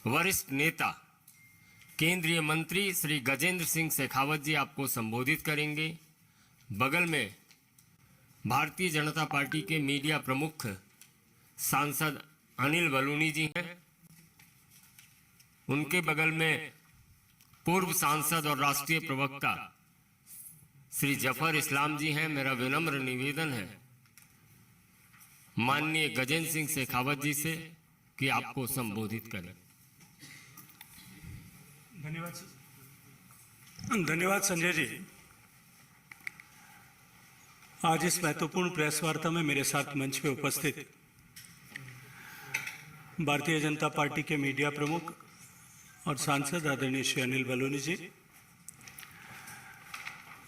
वरिष्ठ नेता केंद्रीय मंत्री श्री गजेंद्र सिंह शेखावत जी आपको संबोधित करेंगे। बगल में भारतीय जनता पार्टी के मीडिया प्रमुख सांसद अनिल बलूनी जी हैं। उनके बगल में पूर्व सांसद और राष्ट्रीय प्रवक्ता श्री जफर इस्लाम जी हैं। मेरा विनम्र निवेदन है माननीय गजेंद्र सिंह शेखावत जी से कि आपको संबोधित करें। धन्यवाद संजय जी। आज इस महत्वपूर्ण प्रेस वार्ता में मेरे साथ मंच पे उपस्थित भारतीय जनता पार्टी के मीडिया प्रमुख और सांसद आदरणीय श्री अनिल बलूनी जी,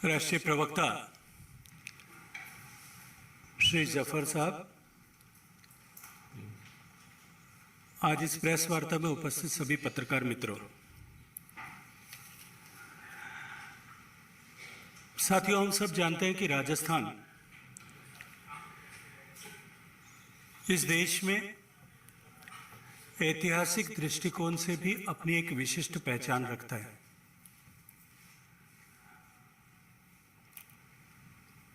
राष्ट्रीय प्रवक्ता श्री जफर साहब, आज इस प्रेस वार्ता में उपस्थित सभी पत्रकार मित्रों, साथियों, हम सब जानते हैं कि राजस्थान इस देश में ऐतिहासिक दृष्टिकोण से भी अपनी एक विशिष्ट पहचान रखता है।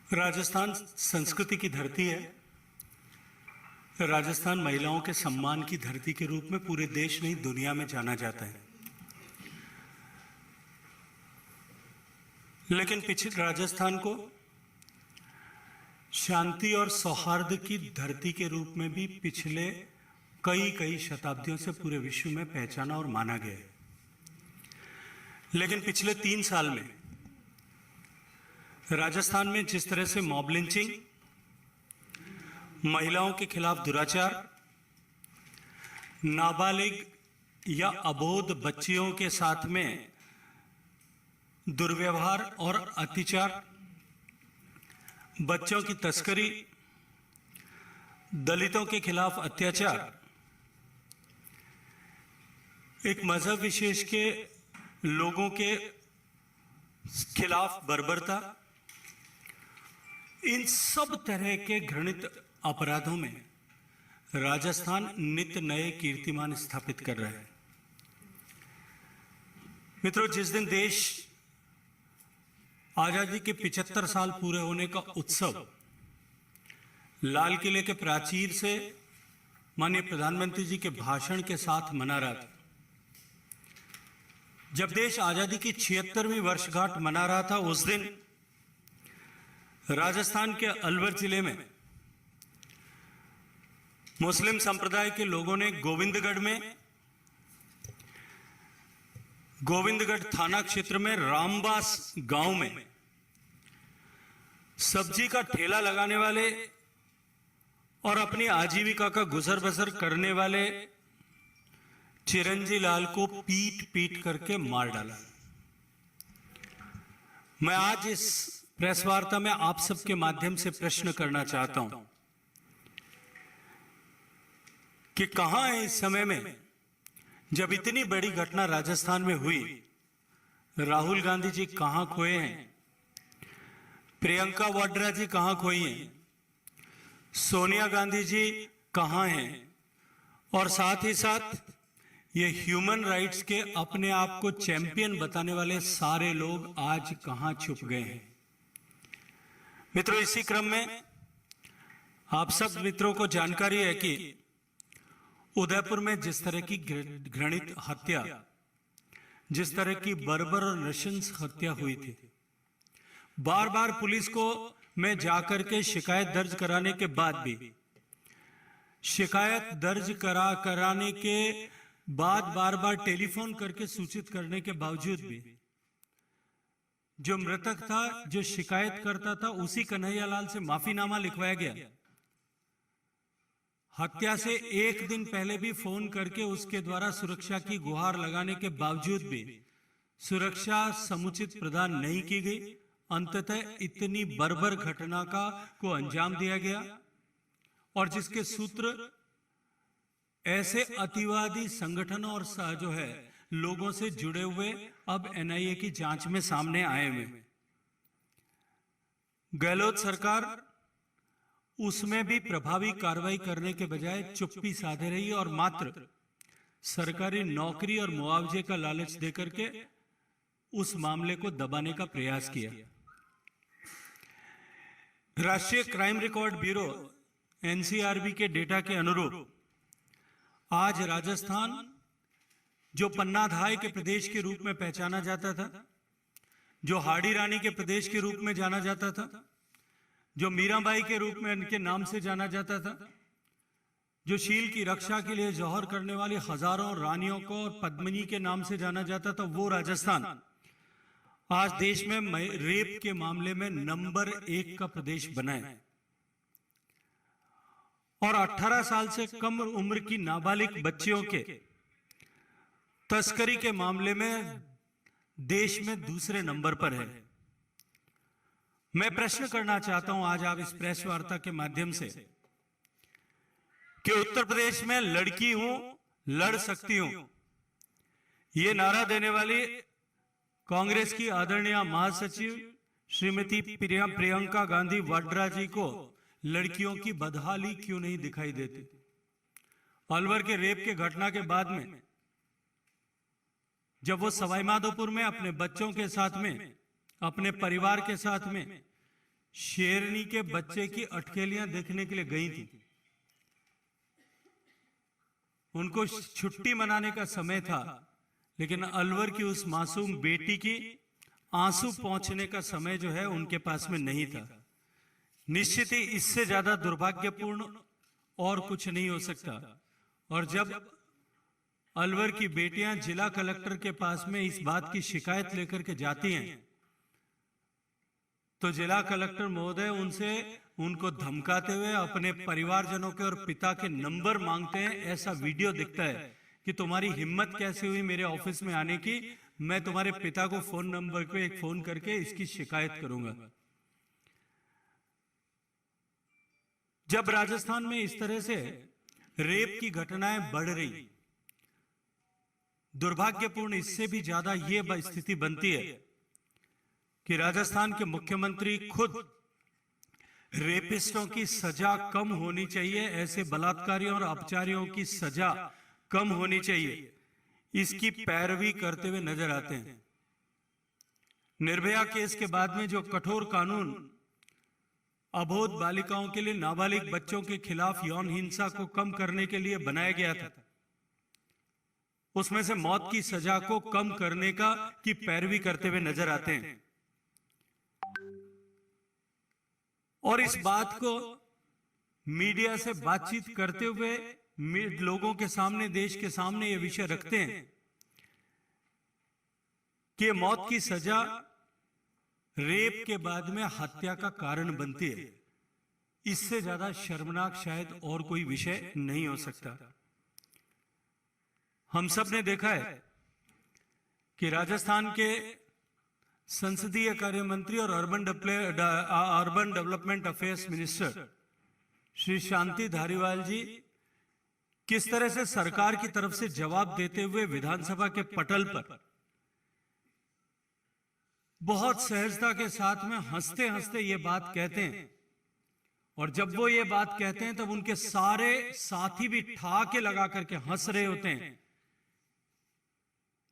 राजस्थान संस्कृति की धरती है। राजस्थान महिलाओं के सम्मान की धरती के रूप में पूरे देश नहीं दुनिया में जाना जाता है। लेकिन पिछले राजस्थान को शांति और सौहार्द की धरती के रूप में भी पिछले कई शताब्दियों से पूरे विश्व में पहचाना और माना गया है। लेकिन पिछले 3 साल में राजस्थान में जिस तरह से मॉब लिंचिंग, महिलाओं के खिलाफ दुराचार, नाबालिग या अबोध बच्चियों के साथ में दुर्व्यवहार और अत्याचार, बच्चों की तस्करी, दलितों के खिलाफ अत्याचार, एक मजहब विशेष के लोगों के खिलाफ बर्बरता, इन सब तरह के घृणित अपराधों में राजस्थान नित्य नए कीर्तिमान स्थापित कर रहा है। मित्रों, जिस दिन देश आजादी के 75 साल पूरे होने का उत्सव लाल किले के प्राचीर से माननीय प्रधानमंत्री जी के भाषण के साथ मना रहा था, जब देश आजादी की 76वीं वर्षगांठ मना रहा था, उस दिन राजस्थान के अलवर जिले में मुस्लिम संप्रदाय के लोगों ने गोविंदगढ़ थाना क्षेत्र में रामबास गांव में सब्जी का ठेला लगाने वाले और अपनी आजीविका का गुजर बसर करने वाले चिरंजी लाल को पीट करके मार डाला। मैं आज इस प्रेस वार्ता में आप सबके माध्यम से प्रश्न करना चाहता हूं कि कहां है इस समय में जब इतनी बड़ी घटना राजस्थान में हुई, राहुल गांधी जी कहां खोए हैं, प्रियंका वाड्रा जी कहां खोई हैं, सोनिया गांधी जी कहां हैं, और साथ ही साथ ये ह्यूमन राइट्स के अपने आप को चैंपियन बताने वाले सारे लोग आज कहां छुप गए हैं। मित्रों, इसी क्रम में आप सब मित्रों को जानकारी है कि उदयपुर में जिस तरह की घृणित हत्या, जिस तरह की बर्बर और नृशंस हत्या हुई थी, बार बार पुलिस को में जाकर के शिकायत दर्ज कराने के बाद भी, शिकायत दर्ज कराने के बाद बार बार टेलीफोन करके सूचित करने के बावजूद भी जो मृतक था, जो शिकायत करता था, उसी कन्हैयालाल से माफीनामा लिखवाया गया। हत्या से 1 दिन पहले भी फोन करके उसके द्वारा सुरक्षा की गुहार लगाने के बावजूद भी सुरक्षा समुचित प्रदान नहीं की गई। अंततः इतनी बर्बर घटना को अंजाम दिया गया और जिसके सूत्र ऐसे अतिवादी संगठनों और जो है लोगों से जुड़े हुए अब एनआईए की जांच में सामने आए हुए। गहलोत सरकार उसमें भी प्रभावी कार्रवाई करने के बजाय चुप्पी साधे रही और मात्र सरकारी नौकरी और मुआवजे का लालच देकर के उस मामले को दबाने का प्रयास किया। राष्ट्रीय क्राइम रिकॉर्ड ब्यूरो एनसीआरबी के डेटा के अनुरूप आज राजस्थान, जो पन्नाधाय के प्रदेश के रूप में पहचाना जाता था, जो हाड़ी रानी के प्रदेश के रूप में जाना जाता था, जो मीराबाई के रूप में इनके नाम से जाना जाता था, जो शील की रक्षा के लिए जौहर करने वाली हजारों रानियों को और पद्मिनी के नाम से जाना जाता था, वो राजस्थान आज देश में रेप के मामले में नंबर 1 का प्रदेश बना है। और 18 साल से कम उम्र की नाबालिग बच्चियों के तस्करी के मामले में देश में दूसरे नंबर पर है। मैं प्रश्न करना चाहता हूं आज आप इस प्रेस वार्ता के माध्यम से कि उत्तर प्रदेश में लड़की हूं, लड़ सकती हूं, ये नारा देने वाली कांग्रेस की आदरणीय महासचिव श्रीमती प्रियंका गांधी वाड्रा जी को लड़कियों की बदहाली क्यों नहीं दिखाई देती? अलवर के रेप के घटना के बाद में जब वो सवाई माधोपुर में अपने बच्चों के साथ में, अपने परिवार के साथ में शेरनी के बच्चे की अटकेलियां देखने के लिए गई थी, उनको छुट्टी मनाने का समय था, लेकिन अलवर की उस मासूम बेटी की आंसू पहुंचने का समय जो है उनके पास में नहीं था। निश्चित ही इससे ज्यादा दुर्भाग्यपूर्ण और कुछ नहीं हो सकता। और जब अलवर की बेटियां जिला कलेक्टर के पास में इस बात की शिकायत लेकर के जाती हैं, तो जिला कलेक्टर महोदय उनको धमकाते हुए अपने परिवारजनों के और पिता के नंबर मांगते हैं। ऐसा वीडियो दिखता है कि तुम्हारी हिम्मत कैसे हुई मेरे ऑफिस में आने की, मैं तुम्हारे पिता को फोन नंबर पे एक फोन करके इसकी शिकायत करूंगा। जब राजस्थान में इस तरह से रेप की घटनाएं बढ़ रही, दुर्भाग्यपूर्ण इससे भी ज्यादा यह स्थिति बनती है कि राजस्थान के मुख्यमंत्री खुद रेपिस्टों की सजा कम होनी चाहिए, ऐसे बलात्कारियों और अपचारियों की सजा कम होनी चाहिए, इसकी पैरवी करते हुए नजर आते हैं। निर्भया केस के बाद में जो कठोर कानून अबोध बालिकाओं के लिए, नाबालिग बच्चों के खिलाफ यौन हिंसा को कम करने के लिए बनाया गया था, उसमें से मौत की सजा को कम करने की पैरवी करते हुए नजर आते हैं। और इस बात को मीडिया से बातचीत करते हुए लोगों के सामने, देश के सामने यह विषय रखते हैं कि मौत की सजा रेप के बाद में हत्या का कारण बनती है। इससे ज्यादा शर्मनाक शायद और कोई विषय नहीं हो सकता। हम सब ने देखा है कि राजस्थान के संसदीय कार्य मंत्री और urban development affairs minister Shri Shanti Dhariwal ji किस तरह से सरकार की तरफ से जवाब देते हुए विधानसभा के पटल पर बहुत सहजता के साथ में हंसते हंसते ये बात कहते हैं। और जब वो ये बात कहते हैं तब उनके सारे साथी भी ठहाके लगा करके हंस रहे होते हैं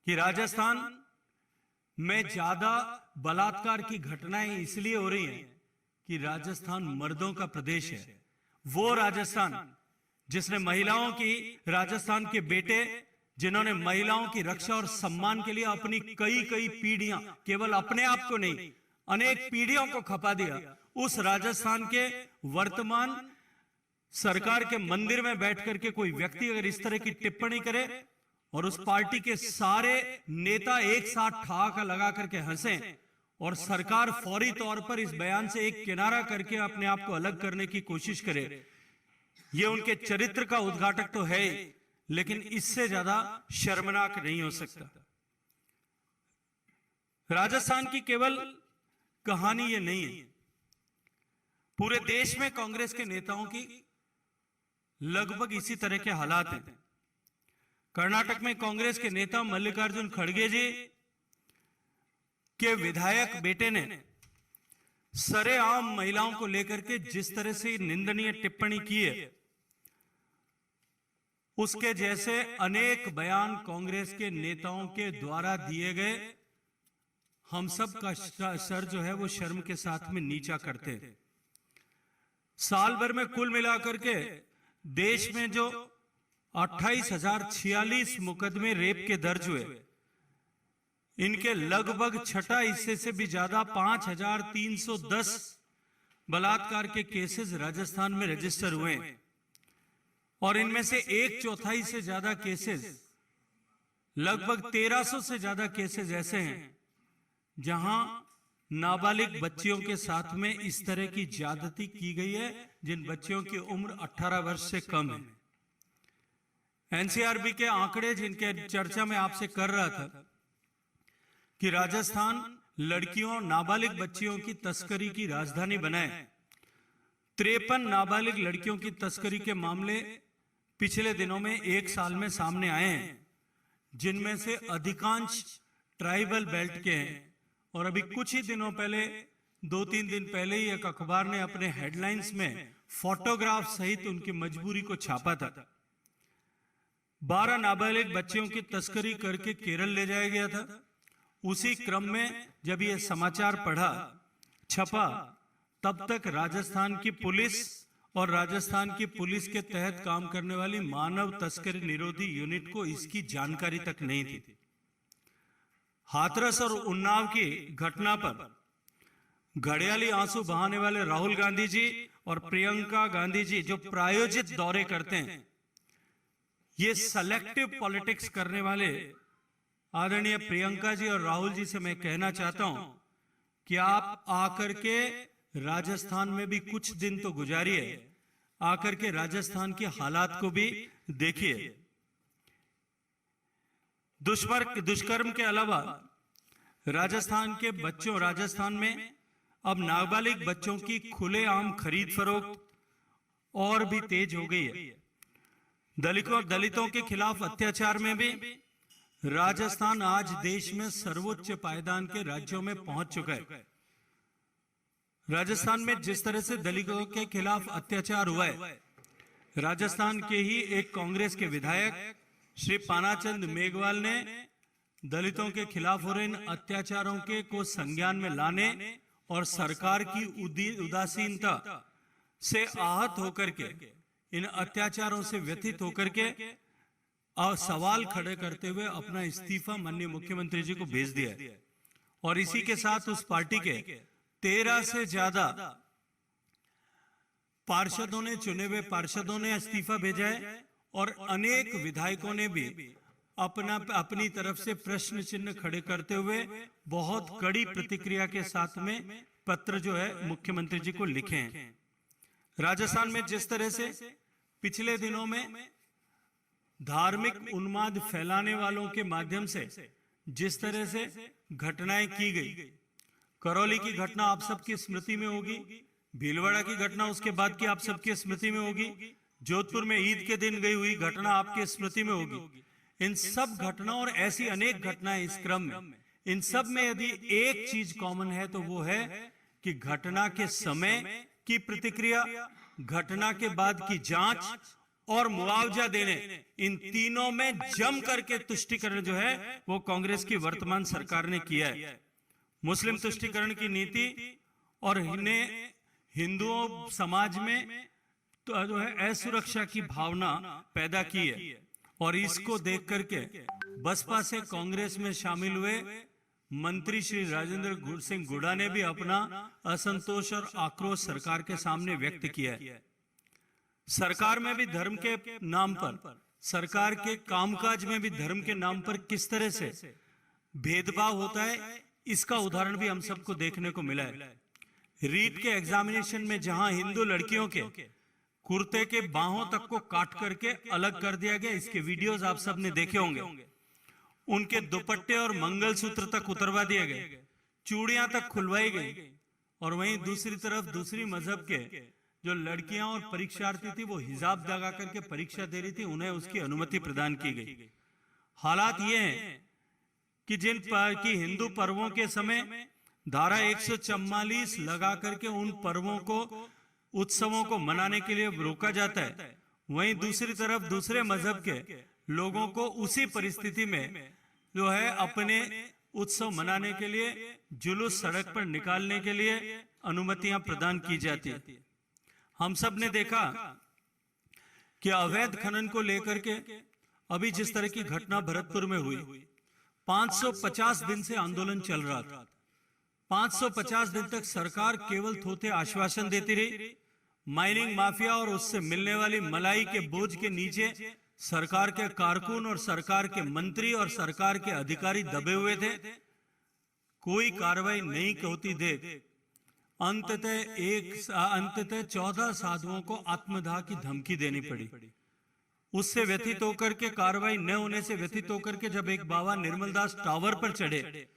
कि राजस्थान में ज्यादा बलात्कार की घटनाएं इसलिए हो रही हैं कि राजस्थान मर्दों का प्रदेश है। वो राजस्थान जिसने महिलाओं की, राजस्थान के बेटे जिन्होंने महिलाओं की रक्षा और सम्मान के लिए अपनी कई पीढ़ियां, केवल अपने आप को नहीं अनेक पीढ़ियों को खपा दिया, उस राजस्थान के वर्तमान सरकार के मंदिर में बैठ करके कोई व्यक्ति अगर इस तरह की टिप्पणी करे और उस पार्टी के सारे नेता एक साथ ठहाका लगा करके हंसें और सरकार फौरी तौर पर इस बयान से एक किनारा करके अपने आप को अलग करने की कोशिश करे, यह उनके चरित्र का उद्घाटक तो है, लेकिन इससे ज्यादा शर्मनाक नहीं हो सकता। राजस्थान की केवल कहानी ये नहीं है, पूरे देश में कांग्रेस के नेताओं की लगभग इसी तरह के हालात हैं। कर्नाटक में कांग्रेस के नेता मल्लिकार्जुन खड़गे जी के विधायक बेटे ने सरेआम महिलाओं को लेकर के जिस तरह से निंदनीय टिप्पणी की है, उसके जैसे अनेक बयान कांग्रेस के नेताओं के द्वारा दिए गए, हम सब का सर जो है वो शर्म के साथ में नीचा करते हैं। साल भर में कुल मिलाकर के देश में जो 28,046 मुकदमे रेप के दर्ज हुए, इनके लगभग छठा हिस्से से भी ज्यादा 5,310 बलात्कार के केसेस राजस्थान में रजिस्टर हुए और इनमें से 1/4 से ज्यादा केसेस, लगभग 1300 से ज्यादा केसेस ऐसे हैं जहां नाबालिग बच्चियों के साथ में इस तरह की ज्यादती की गई है जिन बच्चियों की उम्र 18 वर्ष से कम है। एनसीआरबी के आंकड़े जिनके चर्चा में आपसे कर रहा था कि राजस्थान लड़कियों नाबालिग बच्चियों की तस्करी की राजधानी बनाए। 53 नाबालिग लड़कियों की तस्करी के मामले पिछले दिनों में एक साल में सामने आए हैं, जिनमें से अधिकांश ट्राइबल बेल्ट के हैं। और अभी कुछ ही दिनों पहले, 2-3 दिन पहले ही एक अखबार ने अपने हेडलाइंस में फोटोग्राफ सहित उनकी मजबूरी को छापा था। 12 नाबालिग बच्चियों की तस्करी करके केरल ले जाया गया था। उसी क्रम में जब यह समाचार छपा, तब तक राजस्थान की पुलिस और राजस्थान की पुलिस के तहत काम करने वाली मानव तस्करी निरोधी यूनिट को इसकी जानकारी तक नहीं थी। हाथरस और उन्नाव की घटना पर घड़ियाली आंसू बहाने वाले राहुल गांधी जी और प्रियंका गांधी जी जो प्रायोजित दौरे करते हैं, ये सेलेक्टिव पॉलिटिक्स करने वाले आदरणीय प्रियंका जी और राहुल जी से मैं कहना चाहता हूं कि आप आकर के राजस्थान में भी कुछ दिन तो गुजारिए, आकर के राजस्थान के हालात को भी देखिए। दुष्कर्म के अलावा राजस्थान में अब नाबालिग बच्चों की खुलेआम खरीद फरोख्त और भी तेज हो गई है। दलितों के खिलाफ अत्याचार में भी राजस्थान आज देश में सर्वोच्च पायदान के राज्यों में पहुंच चुका है। राजस्थान में जिस तरह से दलितों के खिलाफ अत्याचार हुआ है, राजस्थान के ही एक कांग्रेस के विधायक श्री पानाचंद मेघवाल ने दलितों के खिलाफ हो रहे इन अत्याचारों को संज्ञान में लाने और सरकार की उदासीनता से आहत होकर के, इन अत्याचारों से व्यथित होकर के सवाल खड़े करते हुए अपना इस्तीफा माननीय मुख्यमंत्री जी को भेज दिया है। और इसी के साथ उस पार्टी के 13 से ज्यादा पार्षदों ने, चुने हुए पार्षदों ने इस्तीफा भेजा है और अनेक विधायकों ने भी अपनी तरफ से प्रश्न चिन्ह खड़े करते हुए बहुत कड़ी प्रतिक्रिया के साथ में पत्र जो है मुख्यमंत्री जी को लिखे हैं। राजस्थान में जिस तरह से पिछले दिनों में धार्मिक उन्माद फैलाने वालों के माध्यम से जिस तरह से घटनाएं की गई, करौली की घटना आप सबकी स्मृति में होगी, भीलवाड़ा की घटना उसके बाद की आप सबकी स्मृति में होगी, जोधपुर में ईद के दिन गई हुई घटना आपकी स्मृति में होगी। इन सब घटनाओं और ऐसी अनेक घटनाएं इस क्रम में, इन सब में यदि एक चीज कॉमन है तो वो है कि घटना के समय की प्रतिक्रिया, घटना के बाद की जांच और मुआवजा देने, इन तीनों में जम करके तुष्टीकरण जो है वो कांग्रेस की वर्तमान सरकार ने किया है। मुस्लिम तुष्टीकरण की नीति और इन्हें हिंदुओं समाज में तो जो है असुरक्षा की भावना पैदा की है। और इसको देख करके बसपा से कांग्रेस में शामिल हुए मंत्री श्री राजेंद्र सिंह गुड़ा ने भी अपना असंतोष और आक्रोश सरकार के सामने व्यक्त किया है। सरकार में भी धर्म के नाम पर, सरकार के कामकाज में भी धर्म के नाम पर किस तरह से भेदभाव होता है, इसका उदाहरण भी हम सबको देखने को मिला है। रीट के एग्जामिनेशन में जहां हिंदू लड़कियों के कुर्ते के बाहों तक को काट करके अलग कर दिया गया, इसके वीडियोस आप सबने देखे होंगे। उनके दुपट्टे और मंगलसूत्र तक उतरवा दिए गए, चूड़ियां तक खुलवाई गई। और वहीं दूसरी तरफ दूसरी मजहब के जो लड़कियां और परीक्षार्थी थी वो हिजाब लगा करके परीक्षा दे रही थी, उन्हें उसकी अनुमति प्रदान की गई। हालात ये हैं कि की हिंदू पर्वों के समय धारा 144 लगा करके उन पर्वों को, उत्सवों को मनाने के लिए रोका जाता है, वहीं दूसरी तरफ दूसरे मजहब के लोगों को उसी परिस्थिति में जो है अपने उत्सव मनाने के लिए जुलूस सड़क पर निकालने के लिए अनुमतियां प्रदान की जाती है। हम सब ने देखा कि अवैध खनन को लेकर के अभी जिस तरह की घटना भरतपुर में हुई, 550 दिन से आंदोलन चल रहा था। 550 दिन तक सरकार केवल थोथे आश्वासन देती रही। माइनिंग माफिया और उससे मिलने वाली मलाई के बोझ के नीचे सरकार के कारकुन और सरकार के मंत्री और सरकार के अधिकारी दबे हुए थे। कोई कार्रवाई नहीं होती देख अंततः 14 साधुओं को आत्मदाह की धमकी देनी पड़ी। उससे व्यथित होकर के, कार्रवाई न होने से व्यथित होकर के जब एक बाबा निर्मलदास टावर पर चढ़े,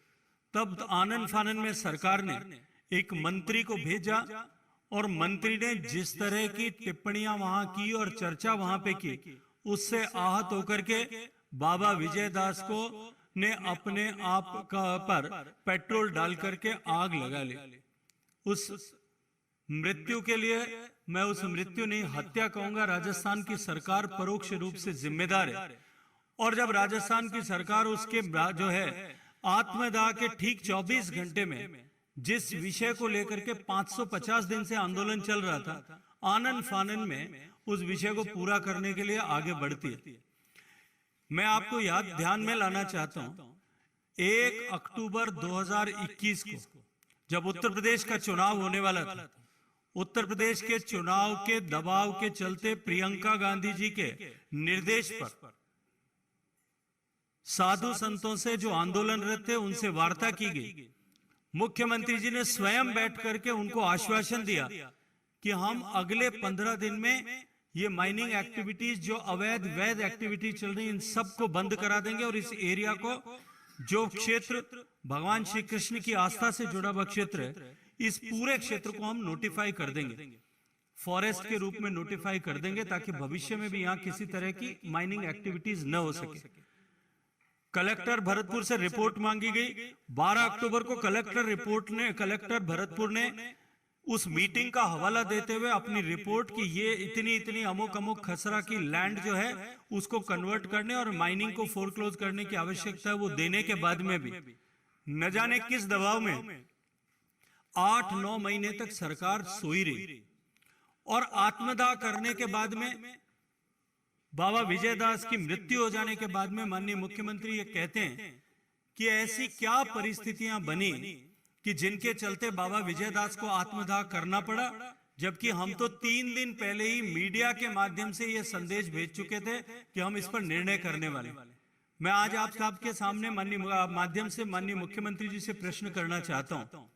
तब आनन फानन में सरकार ने एक मंत्री को भेजा और मंत्री ने जिस तरह की टिप्पणियां वहां की और चर्चा वहां पे की, उससे आहत होकर के बाबा विजयदास को ने अपने आप पर पेट्रोल डाल करके आग लगा ली। उस मृत्यु के लिए, मैं उस मृत्यु नहीं हत्या कहूंगा, राजस्थान की सरकार परोक्ष रूप से जिम्मेदार है। और जब राजस्थान की सरकार उसके जो है आत्मदाह के ठीक 24 घंटे में जिस विषय को लेकर के 550 दिन से आंदोलन चल रहा था, आनन फानन में उस विषय को पूरा करने के लिए आगे बढ़ती है। मैं आपको ध्यान में लाना चाहता हूं, 1 अक्टूबर 2021 को जब उत्तर प्रदेश का चुनाव होने वाला था, उत्तर प्रदेश के चुनाव के दबाव के चलते प्रियंका गांधी जी के निर्देश पर साधु संतों से जो आंदोलनरत थे उनसे वार्ता की गई। मुख्यमंत्री जी ने स्वयं बैठ करके उनको आश्वासन दिया कि हम अगले 15 दिन में ये माइनिंग एक्टिविटीज, जो अवैध वैध एक्टिविटीज चल रही, इन सबको बंद करा देंगे और इस एरिया को, जो क्षेत्र भगवान श्री कृष्ण की आस्था से जुड़ा हुआ क्षेत्र है, इस पूरे क्षेत्र को हम नोटिफाई कर देंगे, फॉरेस्ट के रूप में नोटिफाई कर देंगे, ताकि भविष्य में भी यहाँ किसी तरह की माइनिंग एक्टिविटीज न हो सके। कलेक्टर भरतपुर से रिपोर्ट मांगी गई। 12 अक्टूबर को कलेक्टर भरतपुर ने उस मीटिंग का हवाला देते हुए अपनी रिपोर्ट की ये इतनी अमुक खसरा की लैंड जो है उसको कन्वर्ट करने और माइनिंग को फोरक्लोज करने की आवश्यकता है, वो देने के बाद में भी न जाने किस दबाव में 8-9 महीने तक सरकार सोई रही। और आत्मदाह करने के बाद में, बाबा विजयदास की मृत्यु हो जाने के बाद में माननीय मुख्यमंत्री ये कहते हैं कि ऐसी क्या परिस्थितियां बनी कि जिनके चलते बाबा विजयदास को आत्मदाह करना पड़ा, जबकि हम तो 3 दिन पहले ही मीडिया के माध्यम से ये संदेश भेज चुके थे कि हम इस पर निर्णय करने वाले। मैं आज आप सबके सामने माध्यम से माननीय मुख्यमंत्री जी से प्रश्न करना चाहता हूं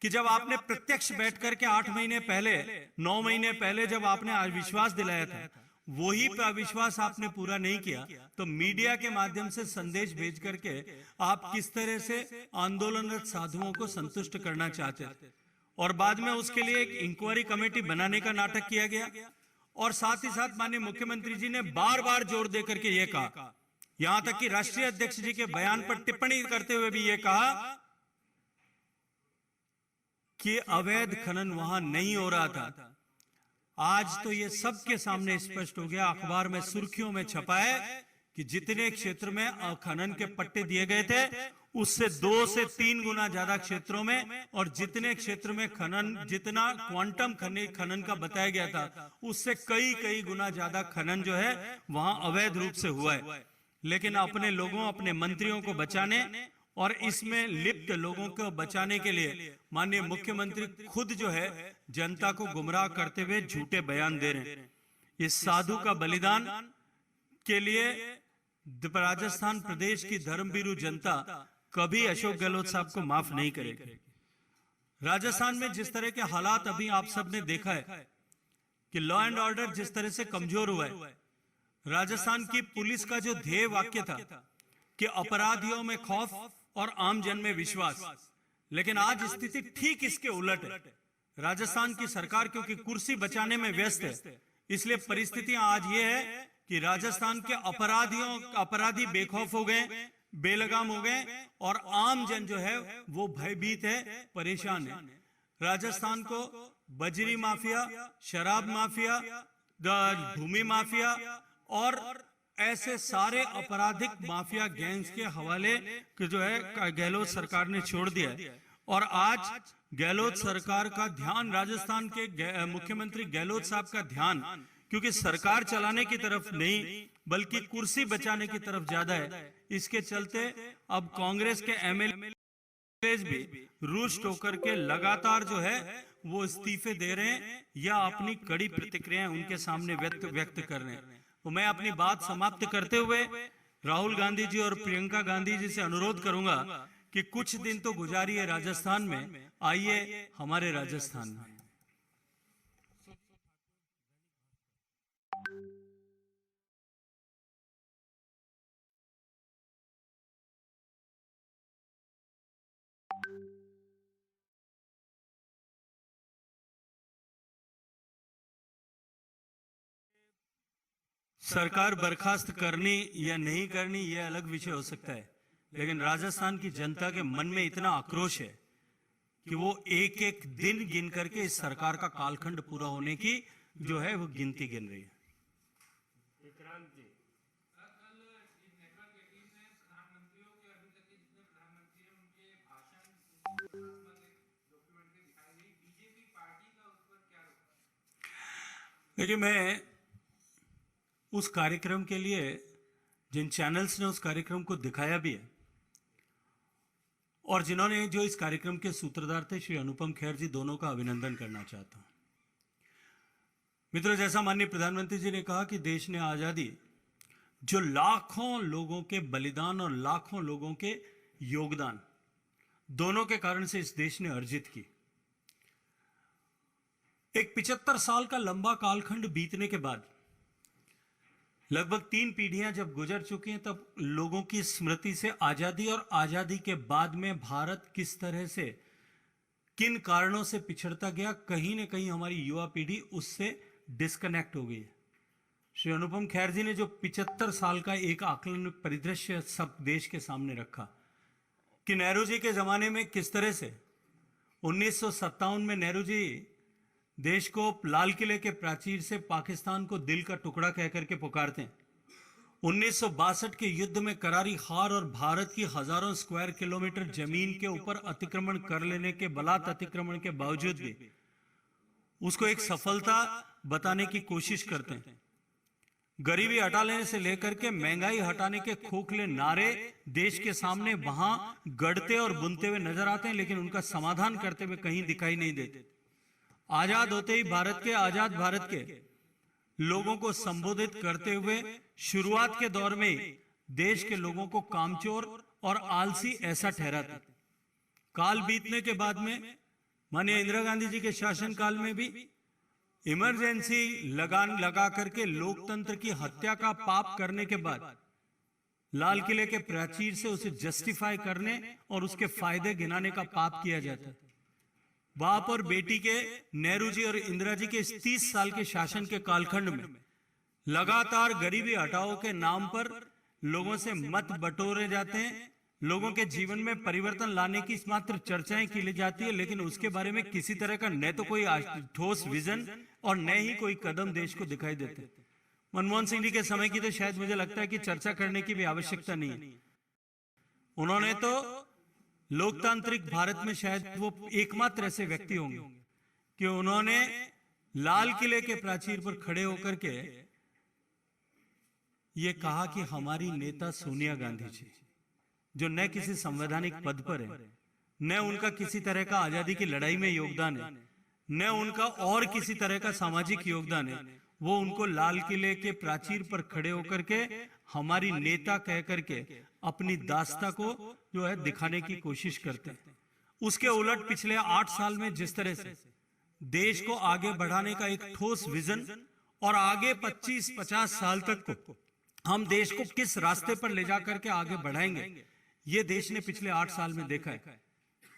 कि जब आपने प्रत्यक्ष बैठ करके 8 महीने पहले, 9 महीने पहले जब आपने विश्वास दिलाया था, वही विश्वास आपने पूरा नहीं किया, तो मीडिया के माध्यम से संदेश भेज करके आप किस तरह से आंदोलनरत साधुओं को संतुष्ट करना चाहते थे। और बाद में उसके लिए एक इंक्वायरी कमेटी बनाने का नाटक किया गया। और साथ ही साथ माननीय मुख्यमंत्री जी ने बार बार जोर देकर के ये कहा, यहां तक कि राष्ट्रीय अध्यक्ष जी के बयान पर टिप्पणी करते हुए भी ये कहा कि अवैध खनन वहां नहीं हो रहा था। आज तो ये सबके सामने स्पष्ट हो गया, अखबार में सुर्खियों में छपा है कि जितने क्षेत्र में खनन के पट्टे दिए गए थे उससे 2 से 3 गुना ज्यादा क्षेत्रों में, और जितने क्षेत्र में खनन, जितना क्वांटम खनन का बताया गया था उससे कई गुना ज्यादा खनन जो है वहां अवैध रूप से हुआ है। लेकिन अपने लोगों, अपने मंत्रियों को बचाने और इसमें लिप्त लोगों को बचाने के लिए माननीय मुख्यमंत्री खुद जो है जनता को गुमराह करते हुए झूठे बयान दे रहे हैं। इस साधु का बलिदान के लिए राजस्थान प्रदेश की धर्मभीरू जनता कभी अशोक गहलोत साहब को माफ नहीं करेगी। राजस्थान में जिस तरह के हालात अभी आप सबने देखा है कि लॉ एंड ऑर्डर जिस तरह से कमजोर हुआ है, राजस्थान की पुलिस का जो ध्येय वाक्य था कि अपराधियों में खौफ और आम जन में विश्वास, लेकिन आज स्थिति ठीक इसके उलट है। राजस्थान की सरकार क्योंकि कुर्सी बचाने में व्यस्त है, इसलिए परिस्थितियां आज ये है कि राजस्थान के अपराधी बेखौफ हो गए, बेलगाम हो गए, और आम जन जो है वो भयभीत है, परेशान है। राजस्थान को बजरी माफिया, शराब माफिया, भूमि माफिया और ऐसे सारे आपराधिक माफिया गैंग्स के हवाले कि जो है गहलोत सरकार ने छोड़ दिया है। और आज गहलोत सरकार का ध्यान, राजस्थान के मुख्यमंत्री गहलोत साहब का ध्यान, क्योंकि सरकार चलाने की तरफ नहीं बल्कि कुर्सी बचाने की तरफ ज्यादा है, इसके चलते अब कांग्रेस के एमएलए भी रुष्ट होकर के लगातार जो है वो इस्तीफे दे रहे हैं या अपनी कड़ी प्रतिक्रियाएं उनके सामने व्यक्त कर रहे हैं। तो मैं अपनी बात समाप्त करते हुए राहुल गांधी जी और प्रियंका गांधी जी से अनुरोध करूंगा कि कुछ दिन तो गुजारिए राजस्थान में, आइए हमारे राजस्थान में। सरकार बर्खास्त करनी या नहीं करनी यह अलग विषय हो सकता है, लेकिन राजस्थान की जनता के मन में इतना आक्रोश है कि वो एक एक दिन गिन करके इस सरकार का कालखंड पूरा होने की जो है वो गिनती गिन रही है। देखिए, मैं उस कार्यक्रम के लिए जिन चैनल्स ने उस कार्यक्रम को दिखाया भी है और जिन्होंने जो इस कार्यक्रम के सूत्रधार थे श्री अनुपम खेर जी, दोनों का अभिनंदन करना चाहता हूं। मित्रों, जैसा माननीय प्रधानमंत्री जी ने कहा कि देश ने आजादी जो लाखों लोगों के बलिदान और लाखों लोगों के योगदान दोनों के कारण से इस देश ने अर्जित की। एक 75 साल का लंबा कालखंड बीतने के बाद लगभग 3 पीढ़ियां जब गुजर चुकी हैं, तब लोगों की स्मृति से आजादी और आजादी के बाद में भारत किस तरह से, किन कारणों से पिछड़ता गया, कहीं ना कहीं हमारी युवा पीढ़ी उससे डिस्कनेक्ट हो गई है। श्री अनुपम खेर जी ने जो 75 साल का एक आकलन परिदृश्य सब देश के सामने रखा कि नेहरू जी के जमाने में किस तरह से 1957 में नेहरू जी देश को लाल किले के प्राचीर से पाकिस्तान को दिल का टुकड़ा कहकर के पुकारते हैं। 1962 के युद्ध में करारी हार और भारत की हजारों स्क्वायर किलोमीटर जमीन के ऊपर अतिक्रमण कर लेने के, बलात् अतिक्रमण के बावजूद भी उसको एक सफलता बताने की कोशिश करते हैं। गरीबी हटा लेने से लेकर के महंगाई हटाने के खोखले नारे देश के सामने वहां गढ़ते और बुनते हुए नजर आते हैं, लेकिन उनका समाधान करते हुए कहीं दिखाई नहीं देते। आजाद होते ही आजाद भारत के लोगों को संबोधित करते हुए शुरुआत के दौर में देश के लोगों को कामचोर और आलसी ऐसा ठहराते। काल बीतने के बाद में माननीय इंदिरा गांधी जी के शासनकाल में भी इमरजेंसी लगा करके लोकतंत्र की हत्या का पाप करने के बाद लाल किले के प्राचीर से उसे जस्टिफाई करने और उसके फायदे गिनाने का पाप किया जाता है। बाप और बेटी के नेहरू जी और इंदिरा जी के इस 30 साल के शासन के कालखंड में लगातार गरीबी हटाओ के नाम पर लोगों से मत बटोरे जाते हैं, लोगों के जीवन में परिवर्तन लाने की मात्र चर्चाएं की जाती है, लेकिन उसके बारे में किसी तरह का न तो कोई ठोस विजन और न ही कोई कदम देश को दिखाई देते। मनमोहन सिंह जी के समय की तो शायद मुझे लगता है कि चर्चा करने की भी आवश्यकता नहीं है। उन्होंने तो लोकतांत्रिक भारत में शायद वो एकमात्र ऐसे व्यक्ति होंगे कि उन्होंने लाल किले के प्राचीर पर खड़े होकर के ये कहा कि हमारी नेता सोनिया गांधी जी, जो न किसी संवैधानिक पद पर है, न उनका किसी तरह का आजादी की लड़ाई में योगदान है, न उनका और किसी तरह का सामाजिक योगदान है, वो उनको लाल किले के प्राचीर पर खड़े होकर के हमारी नेता कह करके अपनी दास्ता को जो है दिखाने की कोशिश करते हैं। उसके उलट पिछले 8 साल में जिस तरह से देश को आगे बढ़ाने का एक ठोस विजन और आगे 25-50 साल तक को हम देश को किस रास्ते पर ले जाकर के आगे बढ़ाएंगे, ये देश ने पिछले 8 साल में देखा है।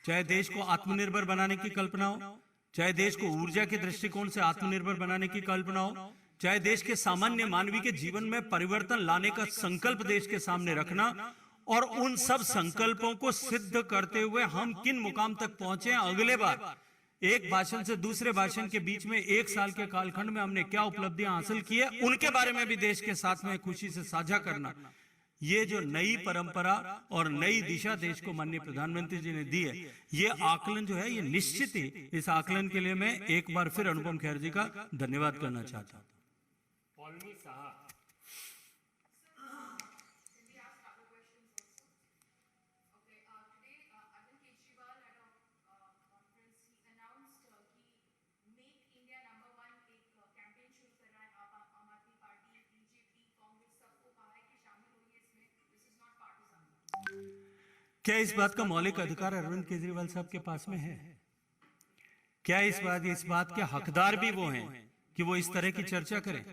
चाहे देश को आत्मनिर्भर बनाने की कल्पना हो, चाहे देश को ऊर्जा के दृष्टिकोण से आत्मनिर्भर बनाने की कल्पना हो, चाहे देश के सामान्य मानवी के जीवन में परिवर्तन लाने का संकल्प देश के सामने रखना, और उन सब संकल्पों को सिद्ध करते हुए हम किन मुकाम तक पहुंचे, अगले बार एक भाषण से दूसरे भाषण के बीच में 1 साल के कालखंड में हमने क्या उपलब्धियां हासिल की है, उनके बारे में भी देश के साथ में खुशी से साझा करना, ये जो नई परंपरा और नई दिशा देश को माननीय प्रधानमंत्री जी ने दी है, ये आकलन जो है, ये निश्चित ही, इस आकलन के लिए मैं एक बार फिर अनुपम खेर जी का धन्यवाद करना चाहता हूं। पौलमी साहा। क्या इस बात का मौलिक अधिकार अरविंद केजरीवाल साहब के पास में है? क्या इस बात के हकदार भी वो हैं कि वो इस तरह की चर्चा करें?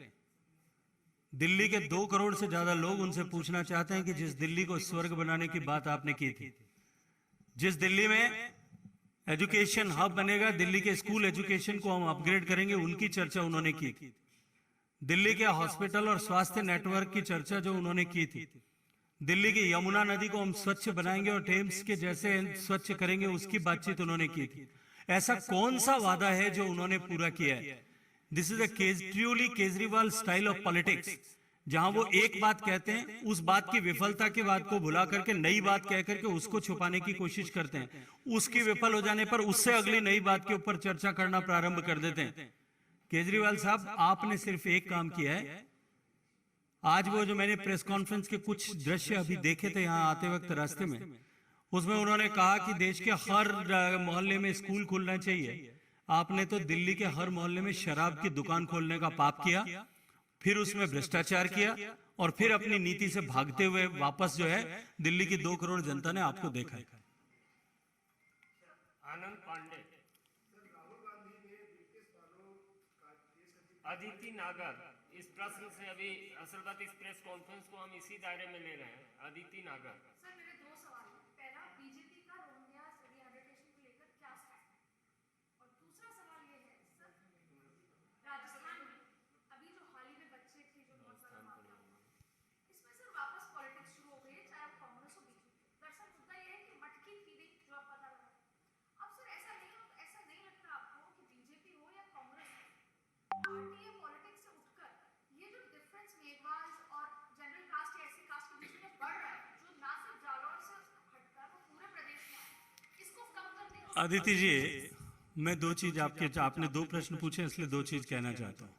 दिल्ली के 2 करोड़ से ज्यादा लोग उनसे पूछना चाहते हैं कि जिस दिल्ली को स्वर्ग बनाने की बात आपने की थी, जिस दिल्ली में एजुकेशन हब बनेगा, दिल्ली के स्कूल एजुकेशन को हम अपग्रेड करेंगे, उनकी चर्चा उन्होंने की थी। दिल्ली के हॉस्पिटल और स्वास्थ्य नेटवर्क की चर्चा जो उन्होंने की थी, दिल्ली की यमुना नदी को हम स्वच्छ बनाएंगे और टेम्स के जैसे स्वच्छ करेंगे, उसकी बातचीत उन्होंने की थी। ऐसा कौन सा वादा है जो उन्होंने पूरा किया है? This is a truly Kejriwal style of politics, जहां वो एक बात कहते हैं, उस बात की विफलता की बात को भुला करके नई बात कह करके उसको छुपाने की कोशिश करते हैं। उसकी विफल हो जाने पर उससे अगली नई बात के ऊपर चर्चा करना प्रारंभ कर देते हैं। केजरीवाल साहब, आपने सिर्फ एक काम किया है। आज वो जो मैंने प्रेस कॉन्फ्रेंस के कुछ दृश्य अभी देखे थे यहाँ आते वक्त रास्ते में, उसमें उन्होंने कहा कि देश के हर मोहल्ले में स्कूल खुलना चाहिए। आपने तो दिल्ली के हर मोहल्ले में शराब की दुकान खोलने का पाप किया, फिर उसमें भ्रष्टाचार किया और फिर अपनी नीति से भागते हुए वापस जो है दिल्ली की 2 करोड़ जनता ने आपको देखा है। आनंद पांडे। अदिति नागर। इस प्रश्न से अभी असल बात, इस प्रेस कॉन्फ्रेंस को हम इसी दायरे में ले रहे हैं। अदिति नागर। सर, मेरे 2 सवाल हैं। पहला, बीजेपी का रोहिंग्या रिहैबिलिटेशन को लेकर क्या स्टैंड है? और दूसरा सवाल ये है सर, राजस्थान में अभी जो हाल ही में बच्चे थे जो बहुत सारा मामला हुआ, इसमें सर वापस पॉलिटिक्स शुरू हो गई है, चाहे वो कांग्रेस हो बीजेपी। दरअसल मुद्दा ये है कि मटकी फीडिंग जो आप पता लगा। अब सर ऐसा नहीं लगता आपको कि बीजेपी हो या कांग्रेस हो, पार्टी पॉलिटिक्स से उठकर ये जो डिफरेंस मेघवाल और जनरल कास्ट या एससी कास्ट के बीच में बढ़ रहा है, जो ना सिर्फ जालौर से हटकर वो पूरे प्रदेश में है, इसको कम करने के आदित्य जी, मैं 2 चीज आपने 2 प्रश्न पूछे, इसलिए 2 चीज कहना चाहता हूं।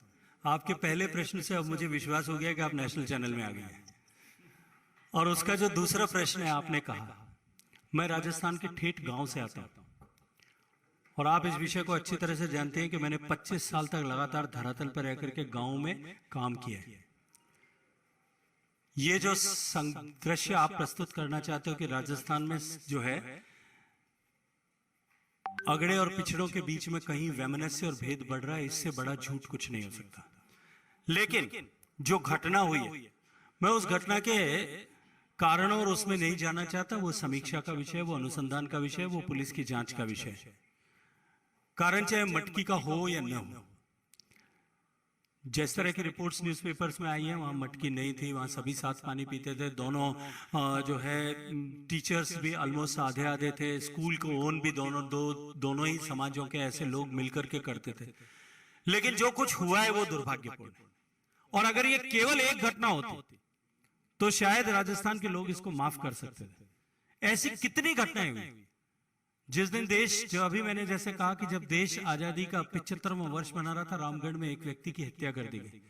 आपके पहले प्रश्न से अब मुझे विश्वास हो गया कि आप नेशनल चैनल में आ गए हैं। और उसका जो दूसरा प्रश्न है, आपने कहा, मैं राजस्थान के ठेठ गांव से आता हूं और आप इस विषय को अच्छी तरह से जानते हैं कि मैंने 25 साल तक लगातार धरातल पर रहकर के गांव में काम किया है। ये जो दृश्य आप प्रस्तुत करना चाहते हो कि राजस्थान में जो है अगड़े और पिछड़ों के बीच में कहीं वैमनस्य और भेद बढ़ रहा है, इससे बड़ा झूठ कुछ नहीं हो सकता। लेकिन जो घटना हुई है, मैं उस घटना के कारण और उसमें नहीं जाना चाहता। वो समीक्षा का विषय, वो अनुसंधान का विषय, वो पुलिस की जांच का विषय है। कारण चाहे मटकी का हो या न हो, जिस तरह की रिपोर्ट्स न्यूज़पेपर्स में आई है, वहां मटकी नहीं थी, वहां सभी साथ पानी पीते थे। दोनों जो है टीचर्स भी ऑलमोस्ट आधे आधे थे, स्कूल को ओन भी दोनों ही समाजों के ऐसे लोग मिलकर के करते थे। लेकिन जो कुछ हुआ है वो दुर्भाग्यपूर्ण है। और अगर ये केवल एक घटना होती तो शायद राजस्थान के लोग इसको माफ कर सकते थे। ऐसी कितनी घटनाएं हुई। जिस दिन देश, जो अभी मैंने जैसे कहा कि जब देश आजादी का 75वां वर्ष मना रहा था, रामगढ़ में एक व्यक्ति की हत्या कर दी गई।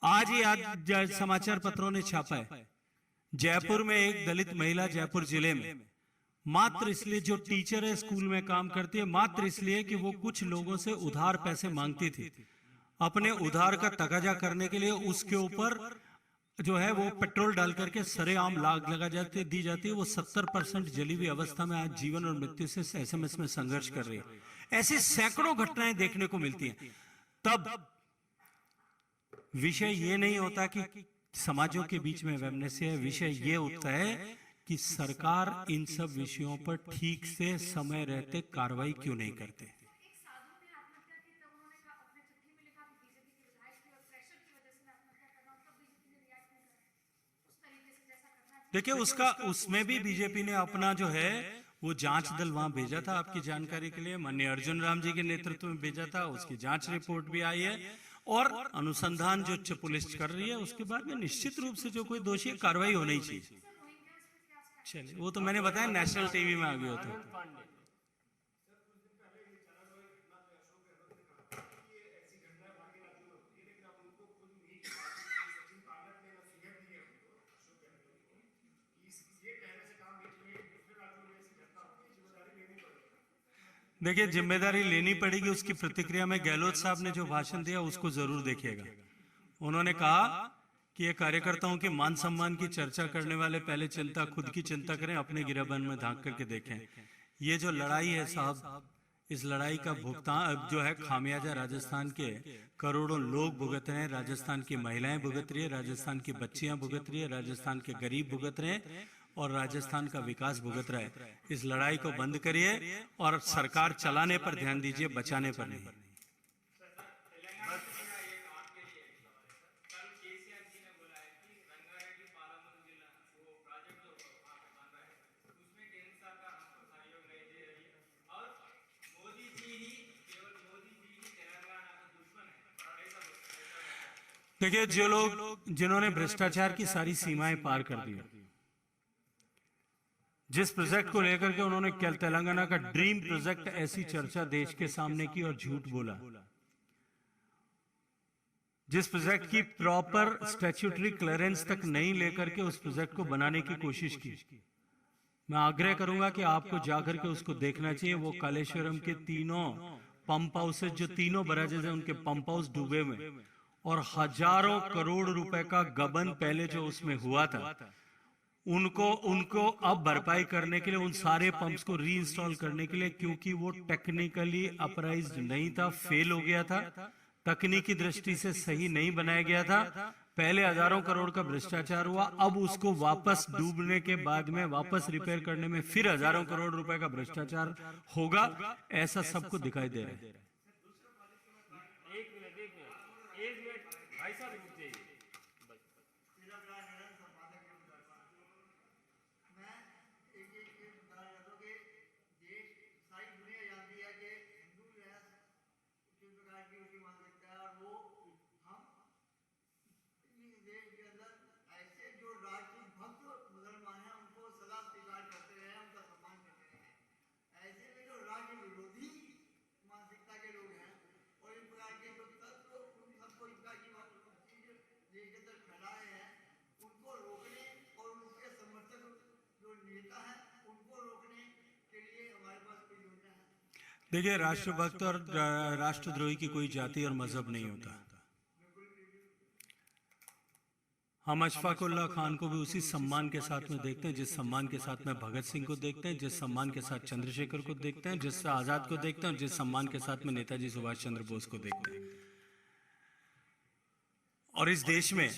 आज ही समाचार पत्रों ने छापा है, जयपुर में एक दलित महिला, जयपुर जिले में, मात्र इसलिए, जो टीचर है, स्कूल में काम करती है, मात्र इसलिए कि वो कुछ लोगों से उधार पैसे मांगती थी, अपने उधार का तकाजा करने के लिए उसके ऊपर जो है वो पेट्रोल डाल करके सरेआम लाग दी जाती है। वो 70% जली हुई अवस्था में आज जीवन और मृत्यु से एसएमएस में संघर्ष कर रही है। ऐसी सैकड़ों घटनाएं देखने को मिलती हैं। तब विषय ये नहीं होता कि समाजों के बीच में वैमनस्य है, विषय ये होता है कि सरकार इन सब विषयों पर ठीक से समय रहते कार्रवाई क्यों नहीं करते। देखिए, उसमें भी बीजेपी ने अपना जो है वो जांच दल वहां भेजा था आपकी जानकारी के लिए, माननीय अर्जुन राम जी के नेतृत्व में भेजा था, उसकी जांच रिपोर्ट भी आई है और अनुसंधान जो उच्च पुलिस कर रही है उसके बाद में निश्चित रूप से जो कोई दोषी है कार्रवाई होनी चाहिए। चलिए वो तो मैंने बताया नेशनल टीवी में आ गया था। देखिए जिम्मेदारी लेनी पड़ेगी, उसकी प्रतिक्रिया में गहलोत साहब ने जो भाषण दिया उसको जरूर देखिएगा। उन्होंने कहा कि ये कार्यकर्ताओं के मान सम्मान की चर्चा करने वाले पहले खुद की चिंता करें, अपने गिरेबान में झांक करके देखें। ये जो लड़ाई है साहब, इस लड़ाई का भुगतान जो है खामियाजा राजस्थान के करोड़ों लोग भुगत रहे हैं, राजस्थान की महिलाएं भुगत रही है, राजस्थान की बच्चियां भुगत रही है, राजस्थान के गरीब भुगत रहे हैं और राजस्थान का विकास भुगत रहा है। इस लड़ाई को बंद करिए और सरकार चलाने पर ध्यान दीजिए, बचाने पर नहीं। देखिए जो लोग जिन्होंने भ्रष्टाचार की सारी सीमाएं पार कर दी, जिस प्रोजेक्ट को लेकर के उन्होंने तेलंगाना का ड्रीम प्रोजेक्ट ऐसी चर्चा देश के सामने की और झूठ बोला, जिस प्रोजेक्ट की प्रॉपर स्टैट्यूटरी क्लियरेंस तक नहीं लेकर के उस प्रोजेक्ट को बनाने की कोशिश की, मैं आग्रह करूंगा कि आपको जाकर के उसको देखना चाहिए। वो कालेश्वरम के तीनों पंप हाउसेज, जो तीनों बराजेज हैं, उनके पंप हाउस डूबे हुए और हजारों करोड़ रुपए का गबन पहले जो उसमें हुआ था, उनको अब भरपाई करने के लिए उन सारे पंप्स को रीइंस्टॉल करने के लिए, क्योंकि वो टेक्निकली अपराइज्ड नहीं था, फेल हो गया था, तकनीकी दृष्टि से सही नहीं बनाया गया था। पहले हजारों करोड़ का भ्रष्टाचार हुआ, अब उसको वापस डूबने के बाद में वापस रिपेयर करने में फिर हजारों करोड़ रुपए का भ्रष्टाचार होगा, ऐसा सबको दिखाई दे रहा है। भाई साहब रुक जाइए। देखिए राष्ट्रभक्त और राष्ट्रद्रोही की कोई जाति और मजहब नहीं होता। हम अशफाक उल्लाह खान को भी उसी सम्मान के साथ में देखते हैं जिस सम्मान के साथ में भगत सिंह को देखते हैं, जिस सम्मान के साथ चंद्रशेखर को देखते हैं, जिस आजाद को देखते हैं और जिस सम्मान के साथ में नेताजी सुभाष चंद्र बोस को देखते हैं। और इस देश में